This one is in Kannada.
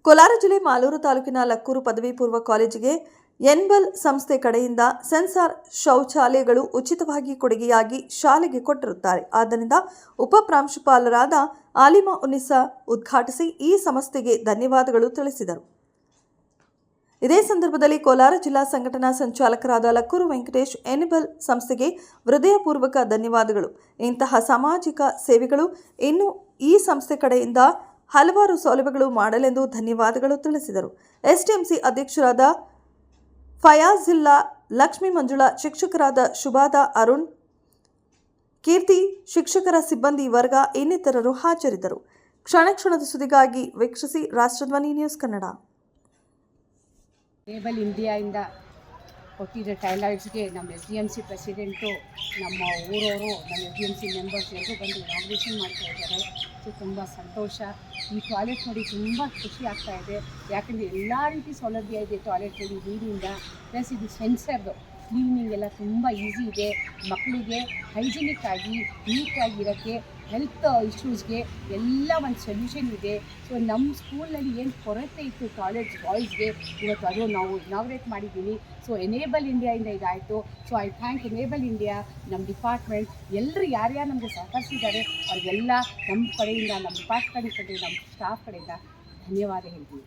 ಕೋಲಾರ ಜಿಲ್ಲೆ ಮಾಲೂರು ತಾಲೂಕಿನ ಲಕ್ಕೂರು ಪದವಿ ಪೂರ್ವ ಕಾಲೇಜಿಗೆ ಎನ್ಬಲ್ ಸಂಸ್ಥೆ ಕಡೆಯಿಂದ ಸೆನ್ಸಾರ್ ಶೌಚಾಲಯಗಳು ಉಚಿತವಾಗಿ ಕೊಡುಗೆಯಾಗಿ ಶಾಲೆಗೆ ಕೊಟ್ಟಿರುತ್ತಾರೆ. ಆದ್ದರಿಂದ ಉಪ ಪ್ರಾಂಶುಪಾಲರಾದ ಆಲಿಮಾ ಉನ್ನಿಸಾ ಉದ್ಘಾಟಿಸಿ ಈ ಸಂಸ್ಥೆಗೆ ಧನ್ಯವಾದಗಳು ತಿಳಿಸಿದರು. ಇದೇ ಸಂದರ್ಭದಲ್ಲಿ ಕೋಲಾರ ಜಿಲ್ಲಾ ಸಂಘಟನಾ ಸಂಚಾಲಕರಾದ ಲಕ್ಕೂರು ವೆಂಕಟೇಶ್ ಎನ್ಬಲ್ ಸಂಸ್ಥೆಗೆ ಹೃದಯಪೂರ್ವಕ ಧನ್ಯವಾದಗಳು. ಇಂತಹ ಸಾಮಾಜಿಕ ಸೇವೆಗಳು ಇನ್ನು ಈ ಸಂಸ್ಥೆ ಕಡೆಯಿಂದ ಹಲವಾರು ಸೌಲಭ್ಯಗಳು ಮಾಡಲೆಂದು ಧನ್ಯವಾದಗಳು ತಿಳಿಸಿದರು. ಎಸ್ಟಿಎಂಸಿ ಅಧ್ಯಕ್ಷರಾದ ಫಯಾಜಿಲ್ಲಾ, ಲಕ್ಷ್ಮೀ ಮಂಜುಳಾ, ಶಿಕ್ಷಕರಾದ ಶುಭಾದ, ಅರುಣ್, ಕೀರ್ತಿ, ಶಿಕ್ಷಕರ ಸಿಬ್ಬಂದಿ ವರ್ಗ ಇನ್ನಿತರರು ಹಾಜರಿದ್ದರು. ಕ್ಷಣ ಕ್ಷಣದ ಸುದ್ದಿಗಾಗಿ ವೀಕ್ಷಿಸಿ ರಾಷ್ಟ್ರಧ್ವನಿ ನ್ಯೂಸ್ ಕನ್ನಡ. ಎನೇಬಲ್ ಇಂಡಿಯಾಯಿಂದ ಕೊಟ್ಟಿದ್ದ ಟಾಯ್ಲೆಟ್ಸ್ಗೆ ನಮ್ಮ SDMC ಪ್ರೆಸಿಡೆಂಟು, ನಮ್ಮ ಊರವರು, ನಮ್ಮ SDMC ಮೆಂಬರ್ಸ್ ಎಲ್ಲರೂ ಬಂದು ಇನಾಗ್ರೇಷನ್ ಮಾಡ್ತಾ ಇದ್ದಾರೆ. ಸೊ ತುಂಬ ಸಂತೋಷ. ಈ ಟಾಯ್ಲೆಟ್ ನೋಡಿ ತುಂಬ ಖುಷಿ ಆಗ್ತಾ ಇದೆ. ಯಾಕಂದರೆ ಎಲ್ಲ ರೀತಿ ಸೌಲಭ್ಯ ಇದೆ ಟಾಯ್ಲೆಟ್ನಲ್ಲಿ, ನೀರಿಂದ ಪ್ಲಸ್ ಇದು ಸೆನ್ಸರ್ದು ಕ್ಲೀನಿಂಗ್ ಎಲ್ಲ ತುಂಬ ಈಸಿ ಇದೆ. ಮಕ್ಕಳಿಗೆ ಹೈಜಿನಿಕ್ ಆಗಿ ನೀಟಾಗಿ ಇರೋಕ್ಕೆ, ಹೆಲ್ತ್ ಇಶ್ಯೂಸ್ಗೆ ಎಲ್ಲ ಒಂದು ಸೊಲ್ಯೂಷನ್ ಇದೆ. ಸೊ ನಮ್ಮ ಸ್ಕೂಲ್ನಲ್ಲಿ ಏನು ಕೊರತೆ ಇತ್ತು ಟಾಯ್ಲೆಟ್ಸ್ ಬಾಯ್ಸ್ಗೆ, ಇವತ್ತು ಅದು ನಾವು ಇನಾಗ್ರೇಟ್ ಮಾಡಿದ್ದೀವಿ. ಸೊ ಎನೇಬಲ್ ಇಂಡಿಯಾಯಿಂದ ಇದಾಯಿತು. So I thank enable India, ನಮ್ಮ ಡಿಪಾರ್ಟ್ಮೆಂಟ್ ಎಲ್ಲರೂ ಯಾರ್ಯಾರು ನಮಗೆ ಸಹಕರಿಸಿದ್ದಾರೆ ಅವ್ರಿಗೆಲ್ಲ ನಮ್ಮ ಕಡೆಯಿಂದ, ನಮ್ಮ ಡಿಪಾರ್ಟ್ಮೆಂಟ್ ಕಡೆಯಿಂದ, ನಮ್ಮ ಸ್ಟಾಫ್ ಕಡೆಯಿಂದ ಧನ್ಯವಾದ ಹೇಳ್ತೀವಿ.